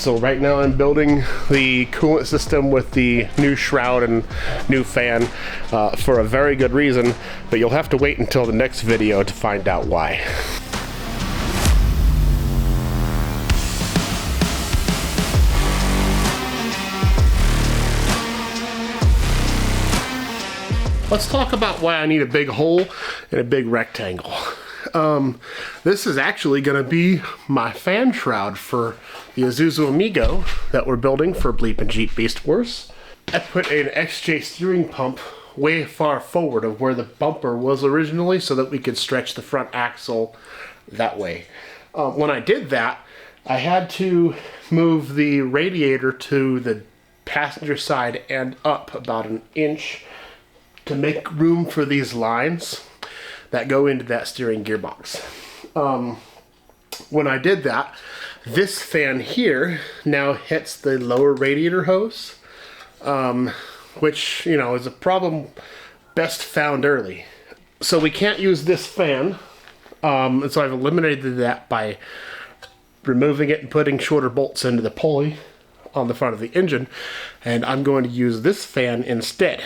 So right now I'm building the coolant system with the new shroud and new fan for a very good reason, but you'll have to wait until the next video to find out why. Let's talk about why I need a big hole and a big rectangle. This is actually going to be my fan shroud for the Isuzu Amigo that we're building for BleepinJeep Beast Wars. I put an XJ steering pump way far forward of where the bumper was originally so that we could stretch the front axle that way. When I did that, I had to move the radiator to the passenger side and up about an inch to make room for these lines that go into that steering gearbox. When I did that, this fan here now hits the lower radiator hose, which, you know, is a problem best found early. So we can't use this fan, and so I've eliminated that by removing it and putting shorter bolts into the pulley on the front of the engine, and I'm going to use this fan instead.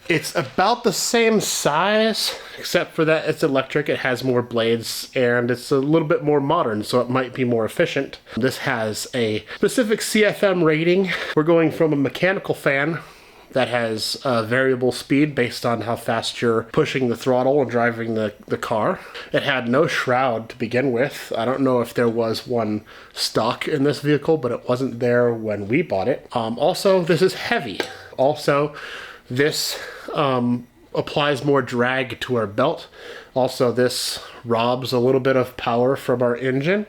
It's about the same size, except for that it's electric, it has more blades, and it's a little bit more modern, so it might be more efficient. This has a specific CFM rating. We're going from a mechanical fan that has variable speed based on how fast you're pushing the throttle and driving the car. It had no shroud to begin with. I don't know if there was one stock in this vehicle, but it wasn't there when we bought it. Also, this is heavy. Also, this applies more drag to our belt. Also, this robs a little bit of power from our engine,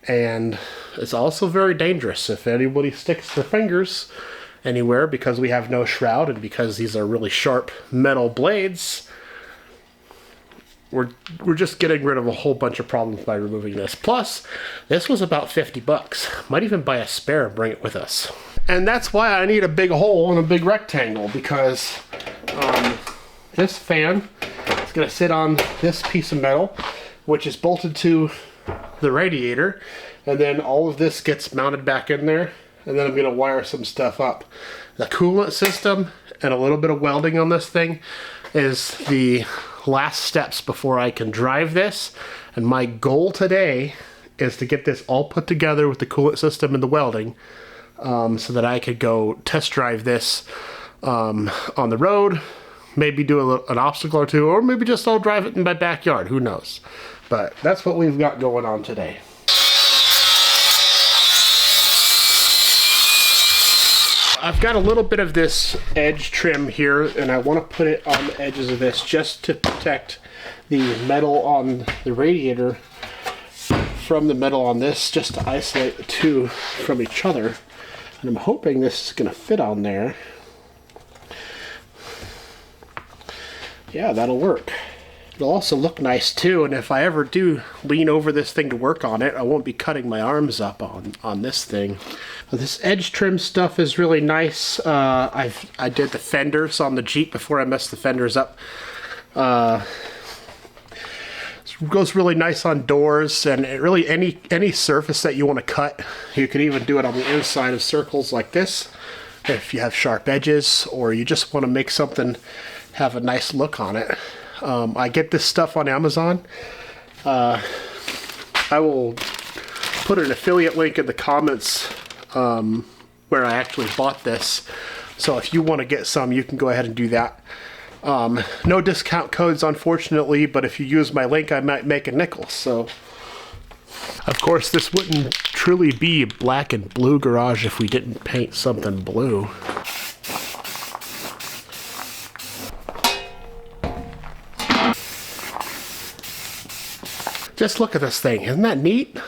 and it's also very dangerous. If anybody sticks their fingers anywhere because we have no shroud and because these are really sharp metal blades, we're just getting rid of a whole bunch of problems by removing this. Plus, this was about 50 bucks. Might even buy a spare and bring it with us. And that's why I need a big hole and a big rectangle, because this fan is going to sit on this piece of metal, which is bolted to the radiator, and then all of this gets mounted back in there, and then I'm going to wire some stuff up. The coolant system and a little bit of welding on this thing is the last steps before I can drive this, and my goal today is to get this all put together with the coolant system and the welding, so that I could go test drive this on the road, maybe do an obstacle or two, or maybe just I'll drive it in my backyard, who knows. But that's what we've got going on today. I've got a little bit of this edge trim here, and I want to put it on the edges of this just to protect the metal on the radiator from the metal on this, just to isolate the two from each other. And I'm hoping this is going to fit on there. Yeah, that'll work. It'll also look nice too, and if I ever do lean over this thing to work on it, I won't be cutting my arms up on this thing. This edge trim stuff is really nice. I did the fenders on the Jeep before I messed the fenders up. It goes really nice on doors, and it really any surface that you want to cut. You can even do it on the inside of circles like this if you have sharp edges, or you just want to make something have a nice look on it. I get this stuff on Amazon. I will put an affiliate link in the comments where I actually bought this, so if you want to get some, you can go ahead and do that. No discount codes, unfortunately, but if you use my link, I might make a nickel. So, of course, this wouldn't truly be black and blue garage if we didn't paint something blue. Just look at this thing. Isn't that neat?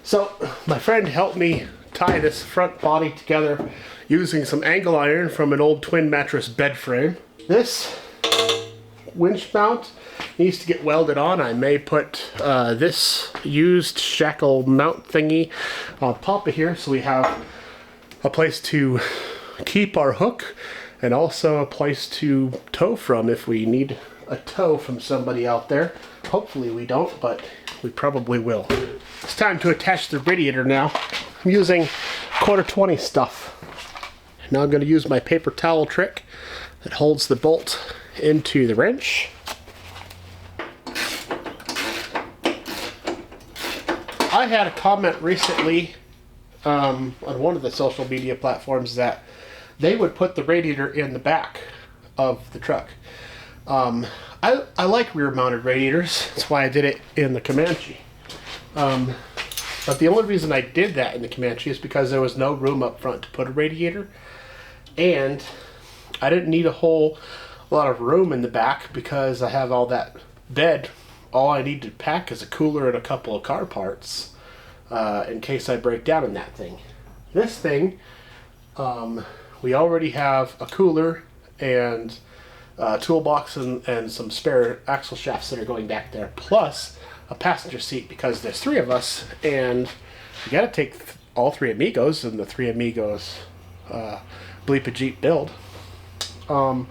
So, my friend helped me tie this front body together using some angle iron from an old twin mattress bed frame. This winch mount needs to get welded on. I may put this used shackle mount thingy on top of here, so we have a place to keep our hook and also a place to tow from if we need a tow from somebody out there. Hopefully we don't, but we probably will. It's time to attach the radiator now. I'm using 1/4-20 stuff. Now I'm going to use my paper towel trick that holds the bolt into the wrench. I had a comment recently on one of the social media platforms that they would put the radiator in the back of the truck. I like rear mounted radiators. That's why I did it in the Comanche. But the only reason I did that in the Comanche is because there was no room up front to put a radiator, and I didn't need a whole lot of room in the back because I have all that bed. All I need to pack is a cooler and a couple of car parts in case I break down in that thing. This thing, we already have a cooler and a toolbox and some spare axle shafts that are going back there, plus a passenger seat because there's 3 of us, and you got to take all 3 Amigos and the 3 Amigos BleepinJeep build. And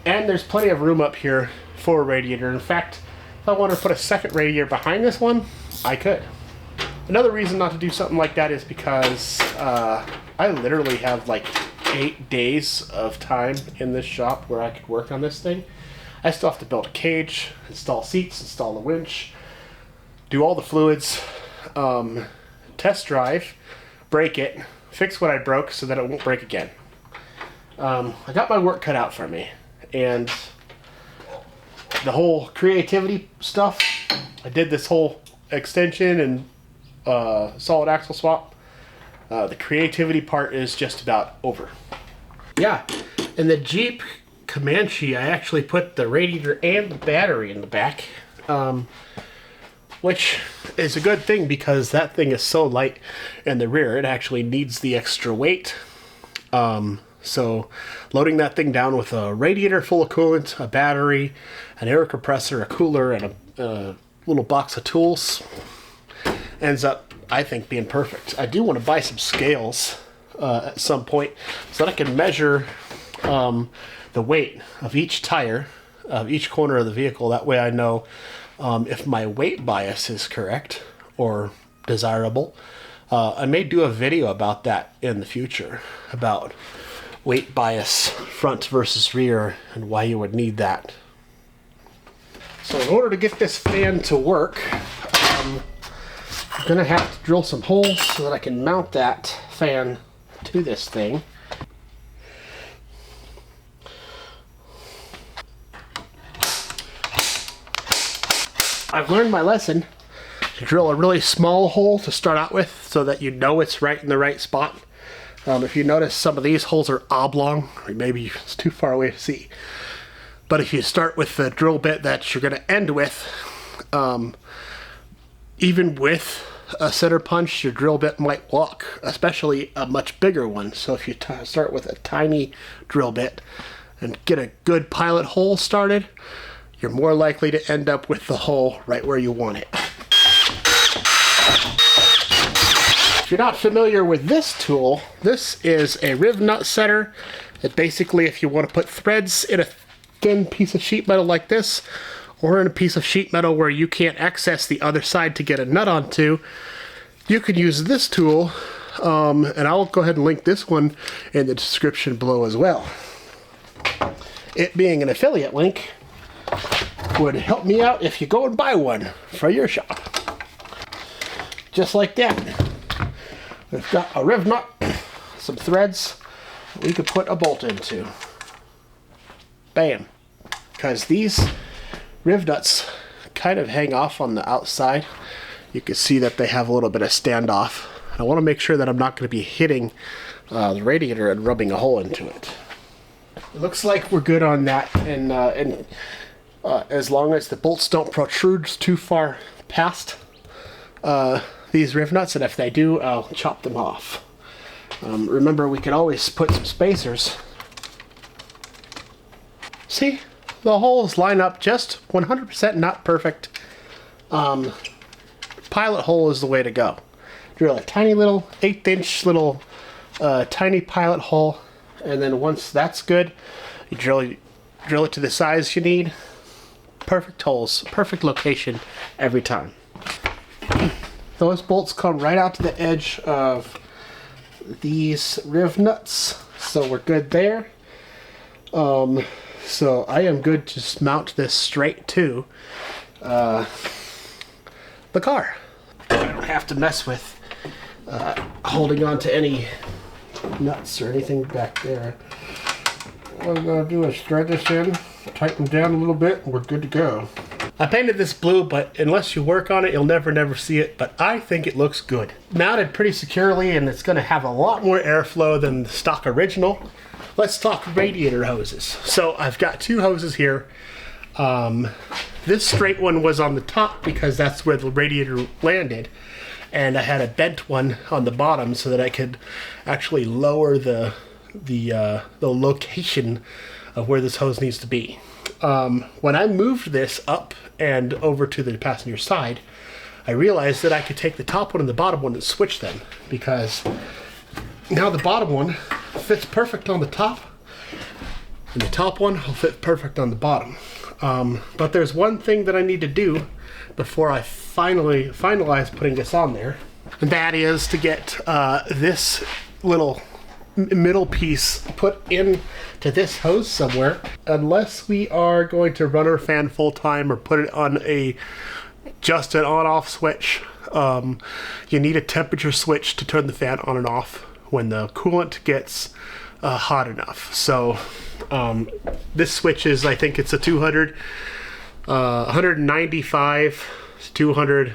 there's plenty of room up here for a radiator. In fact, if I wanted to put a second radiator behind this one, I could. Another reason not to do something like that is because I literally have like 8 days of time in this shop where I could work on this thing. I still have to build a cage, install seats, install a winch, do all the fluids, test drive, break it, fix what I broke so that it won't break again. I got my work cut out for me, and the whole creativity stuff, I did this whole extension and solid axle swap. The creativity part is just about over. Yeah, in the Jeep Comanche, I actually put the radiator and the battery in the back, which is a good thing because that thing is so light in the rear, it actually needs the extra weight. So loading that thing down with a radiator full of coolant, a battery, an air compressor, a cooler, and a little box of tools ends up, I think, being perfect. I do want to buy some scales at some point so that I can measure the weight of each tire, of each corner of the vehicle. That way I know if my weight bias is correct or desirable. I may do a video about that in the future, about weight bias, front versus rear, and why you would need that. So in order to get this fan to work, I'm going to have to drill some holes so that I can mount that fan to this thing. I've learned my lesson to drill a really small hole to start out with so that you know it's right in the right spot. If you notice, some of these holes are oblong, or maybe it's too far away to see. But if you start with the drill bit that you're going to end with, even with a center punch, your drill bit might walk, especially a much bigger one. So if you start with a tiny drill bit and get a good pilot hole started, you're more likely to end up with the hole right where you want it. If you're not familiar with this tool, this is a riv nut setter. It basically, if you want to put threads in a thin piece of sheet metal like this, or in a piece of sheet metal where you can't access the other side to get a nut onto, you could use this tool, and I'll go ahead and link this one in the description below as well. It being an affiliate link would help me out if you go and buy one for your shop. Just like that. We've got a riv nut, some threads that we could put a bolt into. Bam. Because these riv nuts kind of hang off on the outside. You can see that they have a little bit of standoff. I want to make sure that I'm not going to be hitting the radiator and rubbing a hole into it. It looks like we're good on that, and as long as the bolts don't protrude too far past these riv nuts, and if they do, I'll chop them off. Remember, we can always put some spacers. See? The holes line up just 100% not perfect. Pilot hole is the way to go. Drill a tiny little 1/8 inch little tiny pilot hole, and then once that's good, you drill it to the size you need. Perfect holes, perfect location every time. Those bolts come right out to the edge of these riv nuts, so we're good there. So I am good to just mount this straight to the car. I don't have to mess with holding on to any nuts or anything back there. What I'm going to do is thread this in, tighten down a little bit, and we're good to go. I painted this blue, but unless you work on it, you'll never see it, but I think it looks good. Mounted pretty securely, and it's going to have a lot more airflow than the stock original. Let's talk radiator hoses. So I've got two hoses here. This straight one was on the top because that's where the radiator landed, and I had a bent one on the bottom so that I could actually lower the location of where this hose needs to be. When I moved this up and over to the passenger side, I realized that I could take the top one and the bottom one and switch them, because now the bottom one fits perfect on the top and the top one will fit perfect on the bottom. But there's one thing that I need to do before I finalize putting this on there, and that is to get this little middle piece put in to this hose somewhere. Unless we are going to run our fan full time or put it on just an on-off switch, you need a temperature switch to turn the fan on and off when the coolant gets hot enough. So this switch is, I think it's a 195 to 200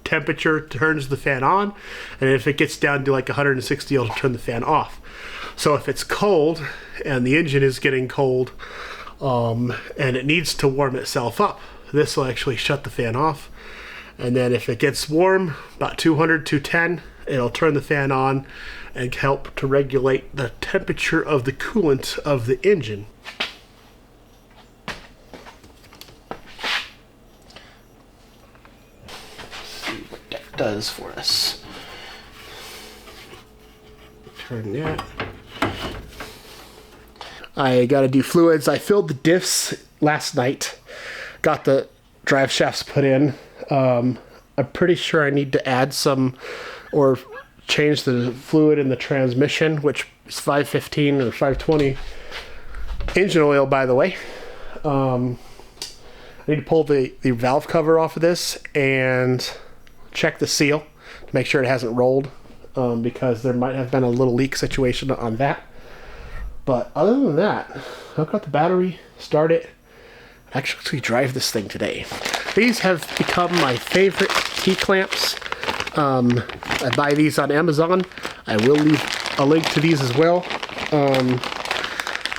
temperature turns the fan on, and if it gets down to like 160, it'll turn the fan off. So if it's cold and the engine is getting cold and it needs to warm itself up, this will actually shut the fan off. And then if it gets warm, about 200, 210, it'll turn the fan on and help to regulate the temperature of the coolant of the engine. Does for us. Turn that. I gotta do fluids. I filled the diffs last night. Got the drive shafts put in. I'm pretty sure I need to add some or change the fluid in the transmission, which is 515 or 520 engine oil, by the way. I need to pull the valve cover off of this and check the seal to make sure it hasn't rolled, because there might have been a little leak situation on that. But other than that, hook up the battery, start it, actually drive this thing today. These have become my favorite T-clamps. I buy these on Amazon. I will leave a link to these as well.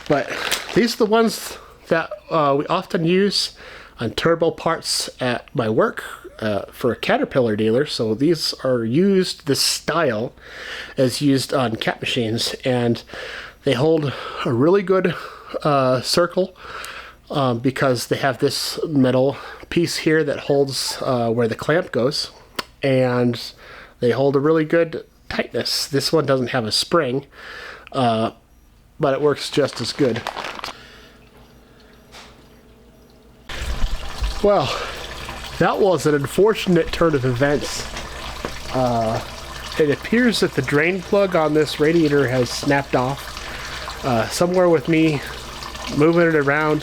But these are the ones that we often use on turbo parts at my work. For a Caterpillar dealer, so these are used, this style is used on Cat machines, and they hold a really good circle because they have this metal piece here that holds where the clamp goes, and they hold a really good tightness. This one doesn't have a spring, but it works just as good. Well, that was an unfortunate turn of events. It appears that the drain plug on this radiator has snapped off. Somewhere with me moving it around,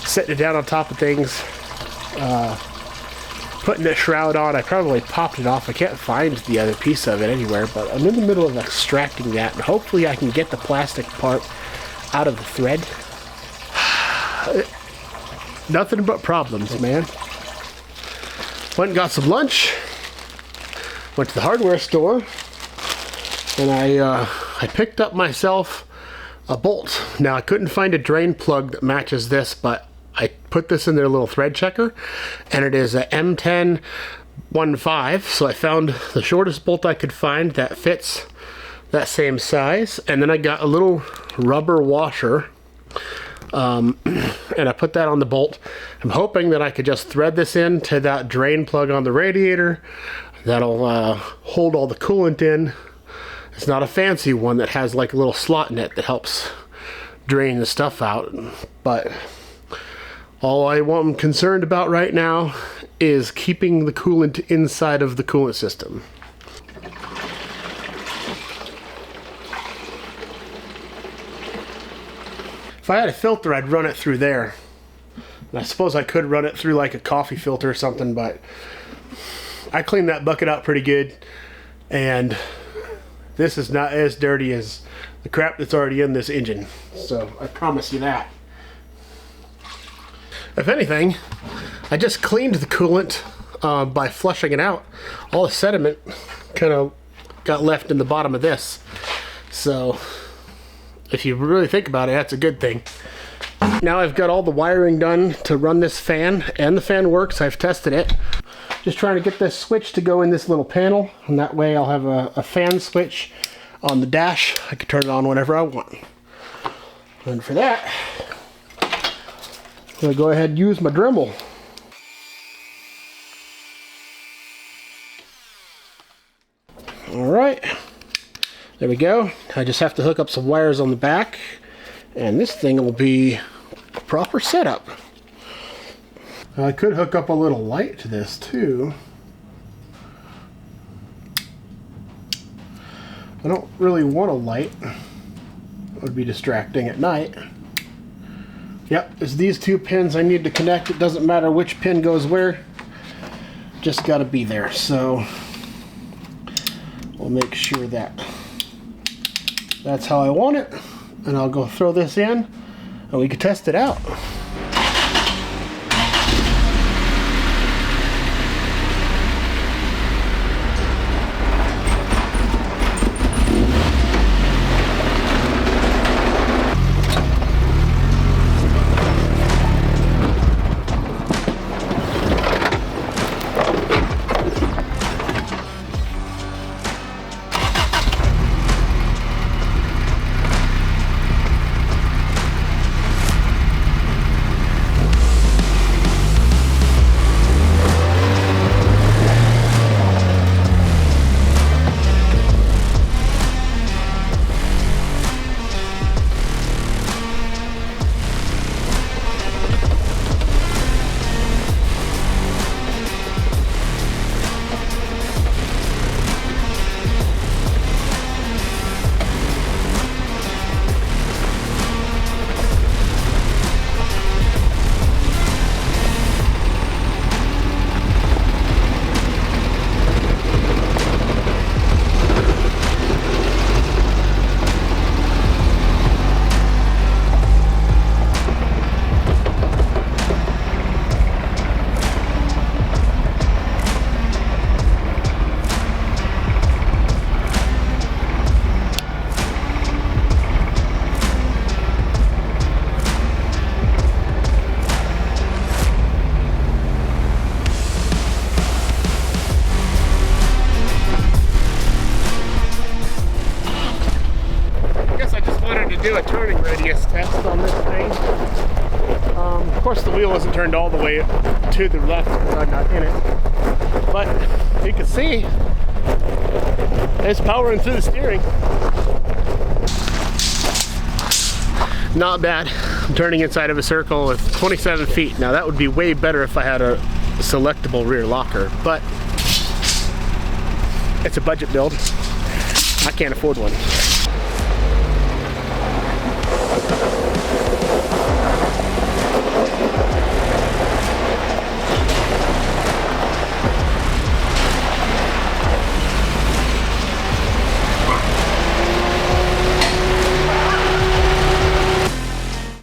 setting it down on top of things, putting the shroud on, I probably popped it off. I can't find the other piece of it anywhere, but I'm in the middle of extracting that, and hopefully I can get the plastic part out of the thread. Nothing but problems, man. Went and got some lunch, went to the hardware store, and I picked up myself a bolt. Now, I couldn't find a drain plug that matches this, but I put this in their little thread checker, and it is a M10-15, so I found the shortest bolt I could find that fits that same size, and then I got a little rubber washer, and I put that on the bolt. I'm hoping that I could just thread this in to that drain plug on the radiator. That'll hold all the coolant in. It's not a fancy one that has like a little slot in it that helps drain the stuff out, but all I'm concerned about right now is keeping the coolant inside of the coolant system. If I had a filter, I'd run it through there. And I suppose I could run it through like a coffee filter or something, but I cleaned that bucket out pretty good, and this is not as dirty as the crap that's already in this engine. So I promise you that. If anything, I just cleaned the coolant by flushing it out. All the sediment kind of got left in the bottom of this. So if you really think about it, that's a good thing. Now I've got all the wiring done to run this fan, and the fan works. I've tested it. Just trying to get this switch to go in this little panel, and that way I'll have a fan switch on the dash. I can turn it on whenever I want. And for that, I'm going to go ahead and use my Dremel. Alright, there we go. I just have to hook up some wires on the back, and this thing will be a proper setup. I could hook up a little light to this too. I don't really want a light. It would be distracting at night. Yep, it's these two pins I need to connect. It doesn't matter which pin goes where. Just gotta be there. So we'll make sure that that's how I want it. And I'll go throw this in and we can test it out. Do a turning radius test on this thing. Of course the wheel isn't turned all the way to the left because I'm not in it, but you can see it's powering through the steering. Not bad. I'm turning inside of a circle with 27 feet. Now that would be way better if I had a selectable rear locker, but it's a budget build. I can't afford one.